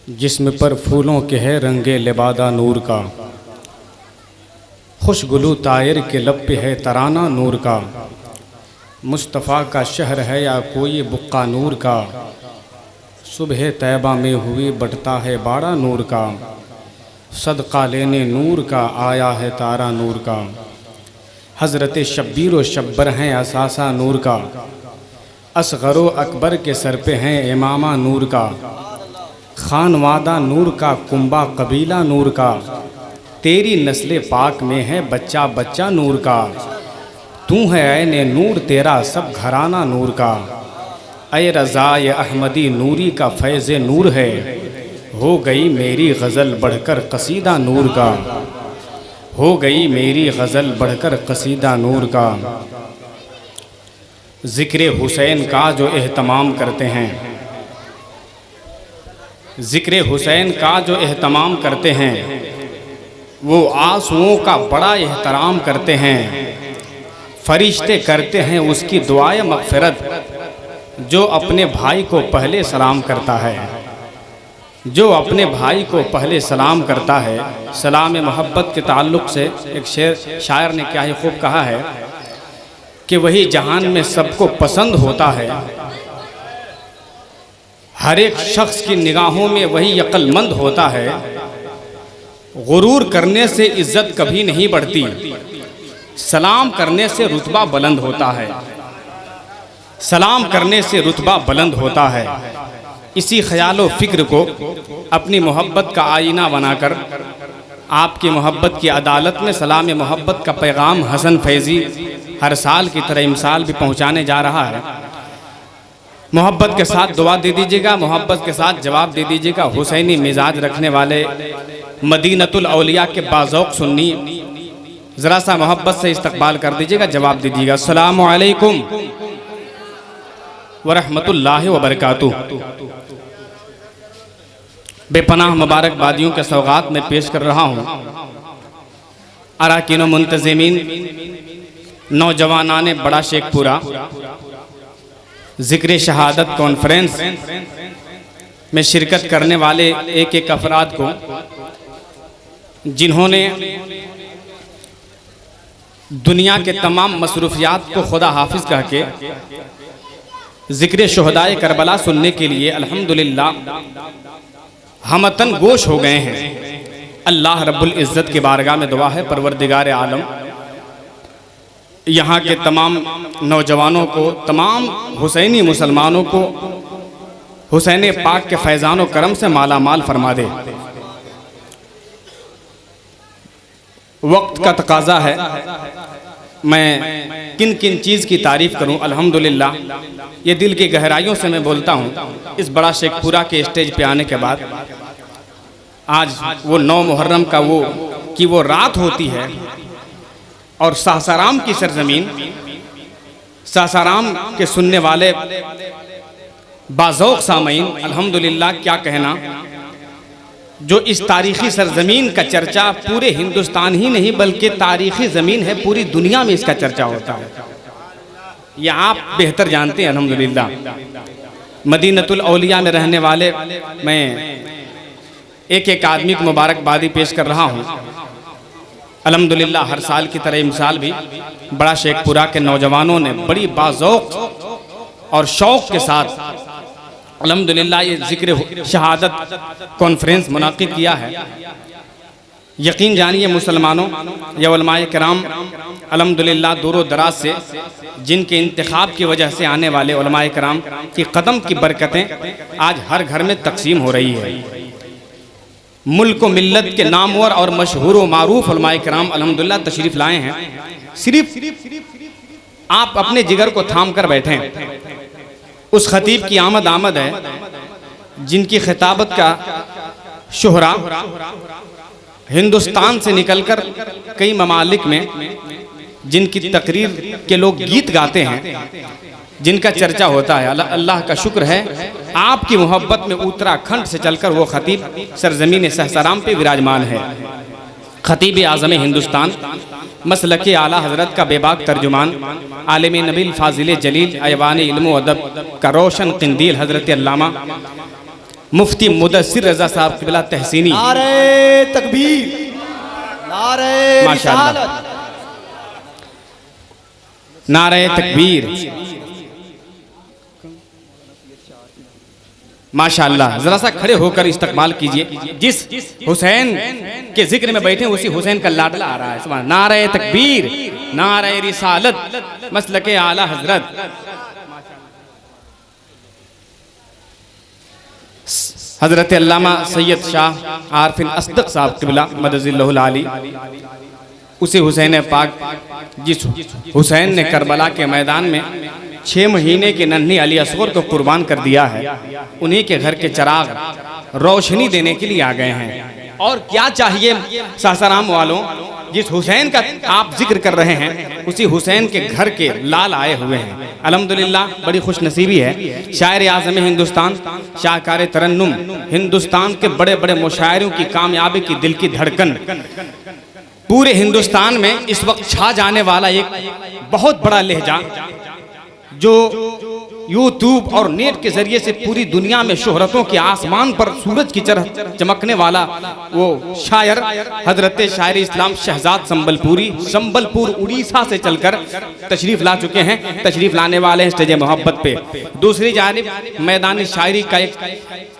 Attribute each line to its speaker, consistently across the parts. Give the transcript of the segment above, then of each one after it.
Speaker 1: जिस्म पर फूलों के है रंगे लिबादा नूर का, खुशगुलू तायर के लब पे है तराना नूर का। मुस्तफ़ा का शहर है या कोई बुक्का नूर का, सुबह तैबा में हुई बटता है बाड़ा नूर का। सदका लेने नूर का आया है तारा नूर का। हज़रत शब्बीर व शब्बर हैं असासा नूर का, असग़र व अकबर के सर पे हैं इमामा नूर का। खानवादा नूर का, कुंबा कबीला नूर का, तेरी नस्ल पाक में है बच्चा बच्चा नूर का। तू है ऐने नूर तेरा सब घराना नूर का। ऐ रज़ाए अहमदी नूरी का फैज़ नूर है, हो गई मेरी गज़ल बढ़कर कसीदा नूर का। हो गई मेरी गज़ल बढ़कर कसीदा नूर का। ज़िक्र हुसैन का जो एहतमाम करते हैं, ज़िक्र हुसैन का जो एहतमाम करते हैं, वो आंसुओं का बड़ा एहतराम करते हैं। फरिश्ते करते हैं उसकी दुआए मग़फ़िरत, जो अपने भाई को पहले सलाम करता है। जो अपने भाई को पहले सलाम करता है। सलाम मोहब्बत के ताल्लुक़ से एक शेर शायर ने क्या ही खूब कहा है कि वही जहान में सबको पसंद होता है, हर एक शख्स की निगाहों में वही अक्लमंद होता है। गुरूर करने से इज़्ज़त कभी नहीं बढ़ती, सलाम करने से रुतबा बुलंद होता है। सलाम करने से रुतबा बुलंद होता है। इसी ख्याल व फ़िक्र को अपनी मोहब्बत का आईना बनाकर आपकी मोहब्बत की अदालत में सलाम मोहब्बत का पैगाम हसन फैज़ी हर साल की तरह इमसाल भी पहुँचाने जा रहा है। मोहब्बत के साथ दुआ दे दीजिएगा, मोहब्बत के साथ जवाब दे दीजिएगा। हुसैनी मिजाज रखने वाले मदीनतुल औलिया के बाज़ौक़ सुन्नी ज़रा सा मोहब्बत से इस्तक़बाल कर दीजिएगा, जवाब दीजिएगा। अस्सलामु अलैकुम व रहमतुल्लाहि व बरकातुहू। बेपनाह मुबारकबादियों के सौगात में पेश कर रहा हूँ अराकीन व मुंतज़िमीन, नौजवानाने बड़ा शेखपुरा ज़िक्र शहादत कॉन्फ्रेंस में शिरकत करने वाले एक एक अफराद को, जिन्होंने दुनिया के तमाम मसरूफियात को खुदा हाफिज़ कह के ज़िक्र शुहदाए करबला सुनने के लिए अल्हम्दुलिल्लाह हमतन गोश हो गए हैं। अल्लाह रब्बुल इज़्ज़त की बारगाह में दुआ है, परवरदिगार आलम यहाँ के तमाम नौजवानों को, तमाम हुसैनी मुसलमानों को हुसैन पाक के फैज़ान व करम से माला माल फरमा दे। वक्त का तकाज़ा है, मैं किन किन चीज़ की तारीफ़ करूं। अल्हम्दुलिल्लाह ये दिल की गहराइयों से मैं बोलता हूं। इस बड़ा शेखपुरा के स्टेज पे आने के बाद आज वो 9 मुहर्रम का वो रात होती है और सासाराम की सरजमीन, सासाराम के सुनने वाले बाज़ौक़ सामईन, अल्हम्दुलिल्लाह क्या कहना, जो इस तारीख़ी सरजमीन का चर्चा पूरे हिंदुस्तान ही नहीं बल्कि तारीख़ी ज़मीन है, पूरी दुनिया में इसका चर्चा होता है। ये आप बेहतर जानते हैं। अल्हम्दुलिल्लाह मदीनतुल औलिया में रहने वाले मैं एक एक आदमी को मुबारकबादी पेश कर रहा हूँ। अल्हम्दुलिल्लाह हर साल की तरह इमसाल भी बड़ा शेखपुरा के नौजवानों ने बड़ी बाज़ौक़ और शौक़ के साथ अल्हम्दुलिल्लाह ये ज़िक्र शहादत कॉन्फ्रेंस मुनाक़िद किया है। यकीन जानिए मुसलमानों, या उलमाए किराम अल्हम्दुलिल्लाह दूर दराज से जिनके इंतखाब की वजह से आने वाले उलमाए किराम की कदम की बरकतें आज हर घर में तकसीम हो रही है। मुल्क व मिल्लत के नामवर और मशहूर व मारूफ उलमाए किराम अल्हम्दुलिल्लाह तशरीफ़ लाए हैं। सिर्फ आप अपने जिगर को थाम कर बैठें। उस खतीब की आमद है जिनकी खिताबत का शोहरा हिंदुस्तान से निकलकर कई ममालिक में, जिनकी तकरीर के लोग गीत गाते हैं, जिनका चर्चा होता है। अल्लाह का शुक्र है आपकी मोहब्बत में उत्तराखंड से चलकर वो खतीब सरजमीन सासाराम पे विराजमान है। खतीब आज़म हिंदुस्तान, मसलक आला हज़रत का बेबाक तर्जुमान, आलिम नबील फ़ाज़िल जलील, ऐवान इल्म व अदब का रोशन क़िंदील हज़रत अल्लामा मुफ्ती मुदस्सिर रजा साहब क़िबला तहसीनी।
Speaker 2: नारे तकबीर, नारे
Speaker 1: माशाअल्लाह, नारे तकबीर, माशाअल्लाह। जरा सा खड़े होकर इस्तकबाल कीजिए। जिस हुसैन के जिक्र में बैठे उसी हुसैन का लाडला आ रहा है। सुभान, नारे तकबीर, नारे रिसालत, मसलके आला हजरत। हजरत अल्लामा सैयद शाह आरफिन असदक साहब क़िबला मदजिल्लहुल आली, उसे हुसैन पाक, जिस हुसैन ने करबला के मैदान में 6 महीने के नन्ही अली असगर को कुर्बान कर दिया है, उन्हीं के घर के चिराग रोशनी देने के लिए आ गए हैं। और क्या चाहिए सासाराम वालों, जिस हुसैन का आप जिक्र कर रहे हैं उसी हुसैन के घर के लाल आए हुए हैं। अल्हम्दुलिल्लाह, बड़ी खुश नसीबी है। शायर आज़म हिंदुस्तान, शाहकार तरन्नुम, हिंदुस्तान के बड़े बड़े मुशायरों की कामयाबी की दिल की धड़कन, पूरे हिंदुस्तान में इस वक्त छा जाने वाला एक बहुत बड़ा लहजा, जो यूट्यूब और नेट के जरिए से पूरी दुनिया में शोहरतों के आसमान पर सूरज की तरह चमकने वाला वो शायर हजरत शायर इस्लाम शहजाद संबलपुरी, संबलपुर उड़ीसा से चलकर तशरीफ ला चुके हैं। तशरीफ लाने वाले हैं स्टेज मोहब्बत पे। दूसरी जानिब मैदानी शायरी का एक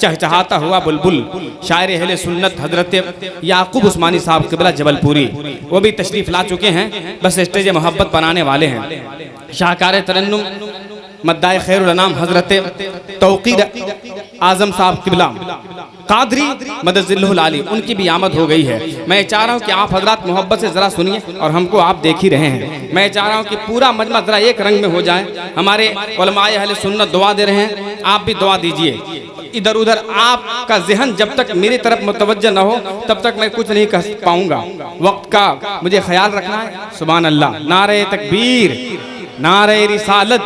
Speaker 1: चहचहाता हुआ बुलबुल शायर अहले सुन्नत हजरत याकूब उस्मानी साहब क़िबला जबलपुरी, वो भी तशरीफ ला चुके हैं, बस स्टेज मोहब्बत बनाने वाले हैं। शाहकार तरन्नुम मद्दाए खैरुल अनाम हजरत तौकीर आजम साहब क़िबला कादरी मदजिल्लहुल आली, उनकी भी आमद हो गई है। मैं चाह रहा हूँ कि आप हजरात मोहब्बत से ज़रा सुनिए, और हमको आप देख ही रहे हैं। मैं चाह रहा हूँ कि पूरा मजमा ज़रा एक रंग में हो जाए। हमारे उलमाए अहले सुन्नत दुआ दे रहे हैं, आप भी दुआ दीजिए। इधर उधर आपका जहन जब तक मेरी तरफ मुतवज्जह न हो तब तक मैं कुछ नहीं कह पाऊंगा। वक्त का मुझे ख्याल रखना है। सुभान अल्लाह, नारे तकबीर, नारे रिसालत,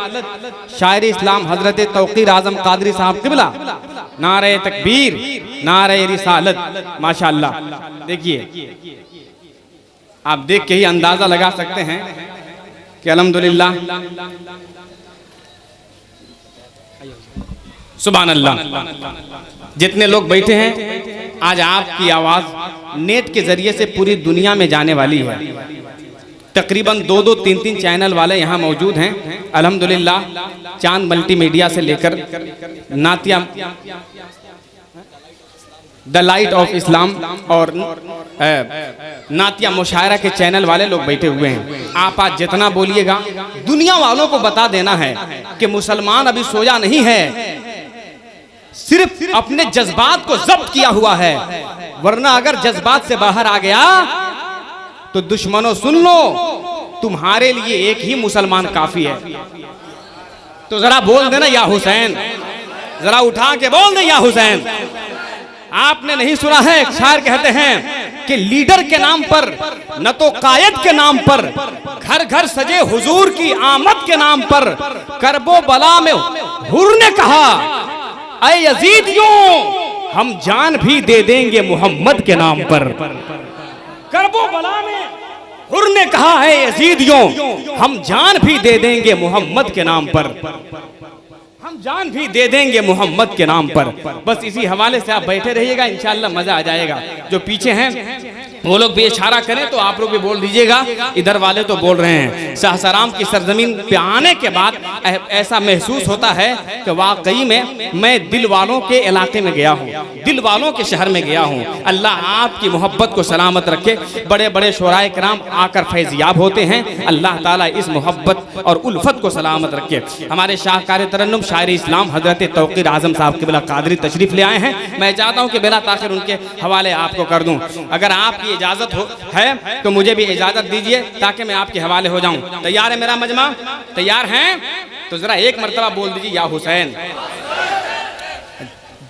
Speaker 1: शायर इस्लाम हजरत तौकीर आजम कादरी साहब क़िबला, नारे तकबीर, नारे रिसालत। माशाअल्लाह, देखिए, आप देख के ही अंदाजा लगा सकते हैं कि अल्हम्दुलिल्लाह, सुभान अल्लाह। जितने लोग बैठे हैं, आज आपकी आवाज़ नेट के जरिए से पूरी दुनिया में जाने वाली है। तकरीबन 2-2, 3-3 चैनल वाले यहाँ मौजूद हैं। अल्हम्दुलिल्लाह, चांद मल्टीमीडिया से लेकर नातिया द लाइट ऑफ इस्लाम और नातिया मुशायरा के चैनल वाले लोग बैठे हुए हैं। आप आज जितना बोलिएगा, दुनिया वालों को बता देना है कि मुसलमान अभी सोया नहीं है, सिर्फ अपने जज्बात को जब्त किया हुआ है, वरना अगर जज्बात से बाहर आ गया तो दुश्मनों सुन लो, तुम्हारे लिए एक ही मुसलमान काफी है। तो जरा बोल देना या हुसैन, जरा उठा के बोल दे या हुसैन। आपने नहीं सुना है, शायर कहते हैं कि लीडर के नाम पर न तो कायद के नाम पर, घर घर सजे हुजूर की आमद के नाम पर, करबो बला में हुर ने कहा ऐ यजीदियों हम जान भी दे देंगे मोहम्मद के नाम पर। करबो बला में हुर ने कहा है यजीदियों हम जान भी दे देंगे मोहम्मद के नाम पर, हम जान भी दे देंगे मोहम्मद के नाम पर। बस इसी हवाले से आप बैठे रहिएगा, इंशाअल्लाह मजा आ जाएगा। जो पीछे हैं वो लोग भी इशारा करें तो आप लोग भी बोल दीजिएगा, इधर वाले तो बोल रहे हैं। सासाराम की सरजमीन पे आने के बाद ऐसा महसूस होता है कि वाकई में मैं दिल वालों के इलाके में गया हूँ, दिल वालों के शहर में गया हूँ। अल्लाह आपकी मोहब्बत को सलामत रखे। बड़े बड़े शोराए कराम आकर फैज़याब होते हैं। अल्लाह ताला इस मोहब्बत और उल्फत को सलामत रखे। हमारे शाहकार तरन्नुम शायर इस्लाम हजरत तौकीर आजम साहब क़िबला कादरी तशरीफ ले आए हैं। मैं चाहता हूँ कि बिला ताखिर उनके हवाले आपको कर दूँ। अगर आपकी इजाजत है तो मुझे भी इजाजत दीजिए ताकि मैं आपके हवाले हो जाऊं। तैयार है मेरा मजमा? तैयार हैं? तो जरा एक मर्तबा बोल दीजिए या हुसैन।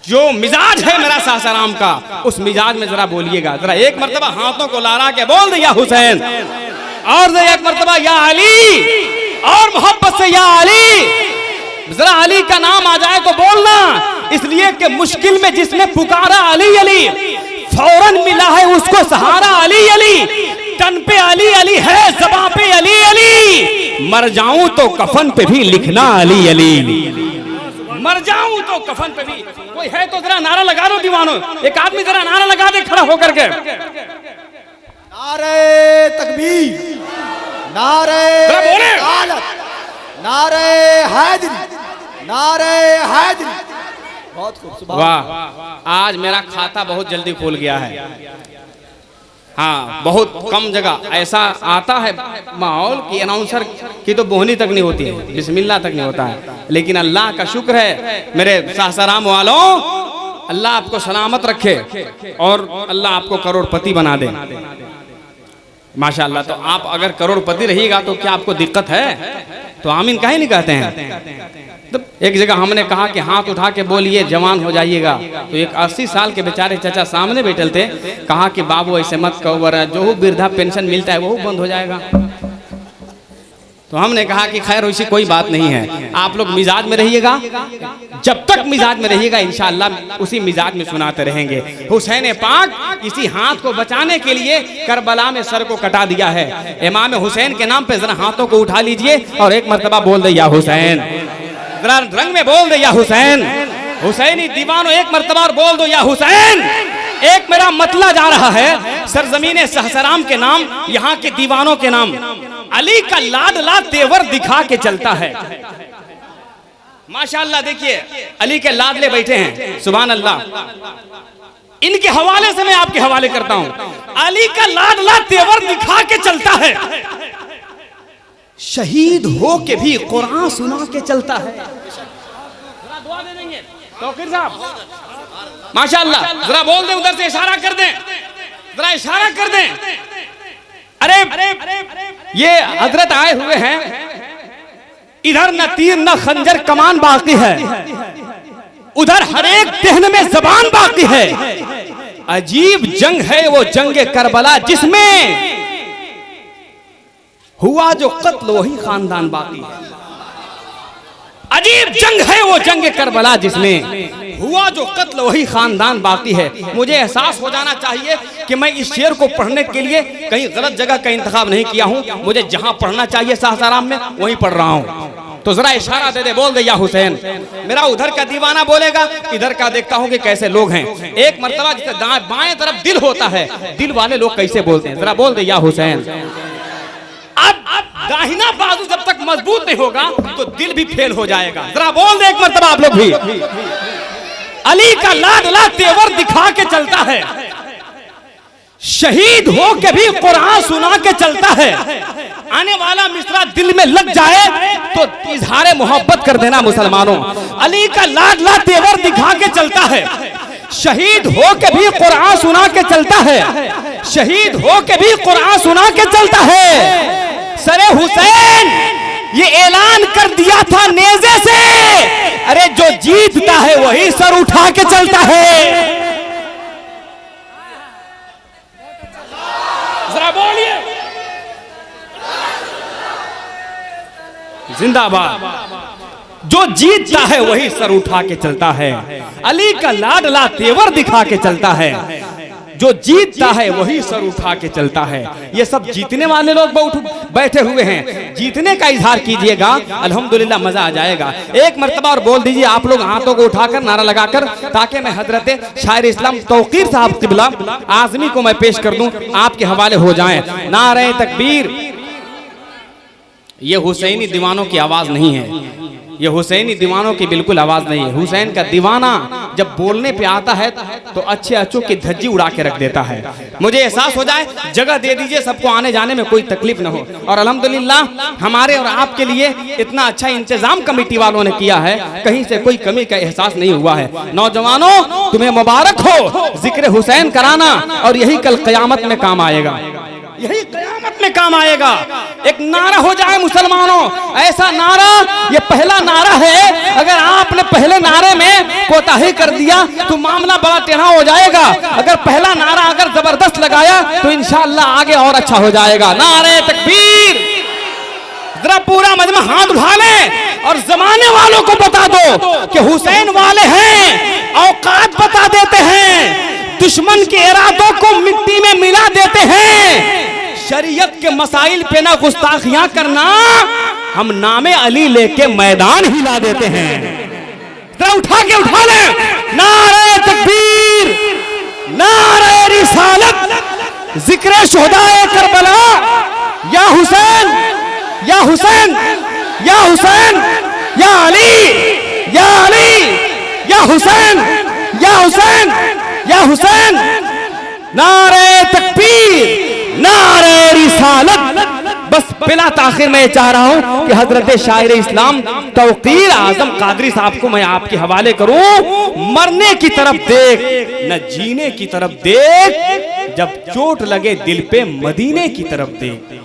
Speaker 1: जो मिजाज है मेरा सासाराम का, उस मिजाज में जरा बोलिएगा। जरा एक मर्तबा हाथों को लारा के बोल दे या हुसैन, और एक मर्तबा या अली, और मोहब्बत से या अली। जरा अली का नाम आ जाए तो बोलना, इसलिए कि मुश्किल में जिसने पुकारा अली अली, फौरन मिला है उसको सहारा अली अली। तन पे अली अली है, ज़बां पे अली अली, मर जाऊं तो कफन पे भी लिखना अली अली। मर जाऊं तो कफन पे भी। कोई है तो जरा नारा लगा दो दीवानों, एक आदमी जरा नारा लगा दे खड़ा होकर के।
Speaker 2: नारे तकबीर, नारे रिसालत, नारे हैदरी, नारे हैदरी। बहुत खूब।
Speaker 1: वाह, आज मेरा खाता बहुत जल्दी खुल गया है। हाँ, बहुत कम जगह ऐसा आता है माहौल कि अनाउंसर की तो बोहनी तक नहीं होती है, बिस्मिल्लाह तक नहीं होता है। लेकिन अल्लाह का शुक्र है मेरे सासाराम वालों, अल्लाह आपको सलामत रखे और अल्लाह आपको करोड़पति बना दे माशाअल्लाह। तो आप अगर करोड़पति रहिएगा तो क्या आपको दिक्कत है? तो आमीन काहे नहीं कहते हैं? तो एक जगह हमने कहा कि हाथ उठा के बोलिए जवान हो जाइएगा। तो एक 80 साल के बेचारे चाचा सामने बैठे थे, कहा कि बाबू ऐसे मत कहो, वरना जो वृद्धा पेंशन मिलता है वो बंद हो जाएगा। तो हमने कहा कि खैर वैसी कोई बात नहीं है, आप लोग मिजाज में रहिएगा, जब तक मिजाज में रहिएगा इंशाअल्लाह उसी मिजाज में सुनाते रहेंगे। हुसैन पाक इसी हाथ को बचाने के लिए करबला में सर को कटा दिया है। इमाम हुसैन के नाम पे जरा हाथों को उठा लीजिए और एक मर्तबा बोल दे या हुसैन, जरा रंग में बोल दे या हुसैन। हुसैनी दीवानों एक मर्तबा और बोल दो या हुसैन। एक मेरा मतला जा रहा है सरजमीन सहसराम के नाम, यहाँ के दीवानों के नाम। अली का लाडला तेवर दिखा के चलता है माशाअल्लाह। देखिए अली के लाडले बैठे हैं, सुभान अल्लाह। इनके हवाले से मैं आपके हवाले करता हूं। अली का लाडला तेवर दिखा के चलता है, शहीद हो के भी कुरान सुना के चलता है। दुआ दे देंगे तौकीर साहब माशाअल्लाह, जरा बोल दे, उधर से इशारा कर दें, जरा इशारा कर दें। अरे ये हजरत आए हुए हैं, इधर न तीर न खंजर कमान बाकी है, उधर हर एक देहन में जबान बाकी है। अजीब जंग है वो जंग करबला, जिसमें हुआ जो कत्ल वही खानदान बाकी है। अजीब जंग है वो जंग करबला, जिसमें हुआ जो कत्ल वही खानदान बाकी है। मुझे एहसास हो जाना चाहिए कि मैं इस शेर को पढ़ने के लिए कहीं गलत जगह का इंतखाब नहीं किया हूं। मुझे जहां पढ़ना चाहिए सासाराम में वहीं पढ़ रहा हूं। तो जरा इशारा दे दे, बोल दे या हुसैन। मेरा उधर का दीवाना बोलेगा, इधर का देखता हूं कि कैसे लोग हैं। एक मर्तबा जिसे बाएं तरफ दिल होता है, दिल वाले लोग कैसे बोलते हैं, जरा बोल दे या हुसैन। अब दाहिना बाजू जब तक मजबूत नहीं होगा तो दिल भी फेल हो जाएगा। जरा बोल दे एक मर्तबा आप लोग भी। अली का लाडला तेवर दिखा के चलता है, शहीद हो के भी कुरान सुना के चलता है। आने वाला मिसरा दिल में लग जाए तो इजहार मोहब्बत कर देना मुसलमानों। अली का लाडला तेवर दिखा के चलता है, शहीद हो के भी कुरान सुना के चलता है, शहीद हो के भी कुरान सुना के चलता है। सरे हुसैन ये ऐलान कर दिया था नेज़े से, अरे जो जीतता है वही सर उठा के चलता है। जरा बोलिए जिंदाबाद। जो जीतता है वही सर उठा के चलता है, अली का लाडला तेवर दिखा के चलता है। जो जीतता है वही सर उठा के चलता है। ये सब जीतने वाले लोग बैठे हुए हैं, जीतने का इजहार कीजिएगा, अल्हम्दुलिल्लाह मजा आ जाएगा। एक मर्तबा और बोल दीजिए आप लोग हाथों को उठाकर नारा लगाकर, ताकि मैं हजरत शायर इस्लाम तौकीर साहब क़िबला आज़मी को मैं पेश कर दूं, आपके हवाले हो जाएं। नारे तकबीर। ये हुसैनी दीवानों की आवाज नहीं है, ये हुसैनी दीवानों की बिल्कुल आवाज नहीं है। हुसैन का दीवाना जब बोलने पे आता है तो अच्छे अच्छों की धज्जी उड़ा के रख देता है। मुझे एहसास हो जाए, जगह दे दीजिए, सबको आने जाने में कोई तकलीफ न हो। और अल्हम्दुलिल्लाह हमारे और आपके लिए इतना अच्छा इंतजाम कमेटी वालों ने किया है, कहीं से कोई कमी का एहसास नहीं हुआ है। नौजवानों तुम्हें मुबारक हो, जिक्र हुसैन कराना, और यही कल क़यामत में काम आएगा, यही क़यामत में काम आएगा। एक नारा हो जाए मुसलमानों, ऐसा नारा, ये पहला नारा है। अगर आपने पहले नारे में कोताही कर दिया तो मामला बड़ा टेढ़ा हो जाएगा। अगर पहला नारा अगर जबरदस्त लगाया तो इंशाअल्लाह आगे और अच्छा हो जाएगा। नारे तकबीर। जरा पूरा मजमा हाथ उठा ले और जमाने वालों को बता दो कि हुसैन वाले हैं, औकात बता देते हैं, दुश्मन के इरादों को मिट्टी में मिला देते हैं। शरीयत के मसाइल पे ना गुस्ताखियां करना, हम नामे अली लेके मैदान हिला देते हैं। जरा उठा के उठा ले। नारे तकबीर, नारे रिसालत, जिक्र शुहदाए करबला, या हुसैन, या हुसैन, या हुसैन, या अली, या अली, या हुसैन, या हुसैन, या हुसैन। नारे तकबीर, नारे रिसालत। बस बिला ताखिर मैं चाह रहा हूं कि हजरत शायर इस्लाम तौकीर आजम कादरी साहब को मैं आपके हवाले करूं। मरने की तरफ देख, न जीने की तरफ देख, जब चोट लगे दिल पे मदीने की तरफ देख।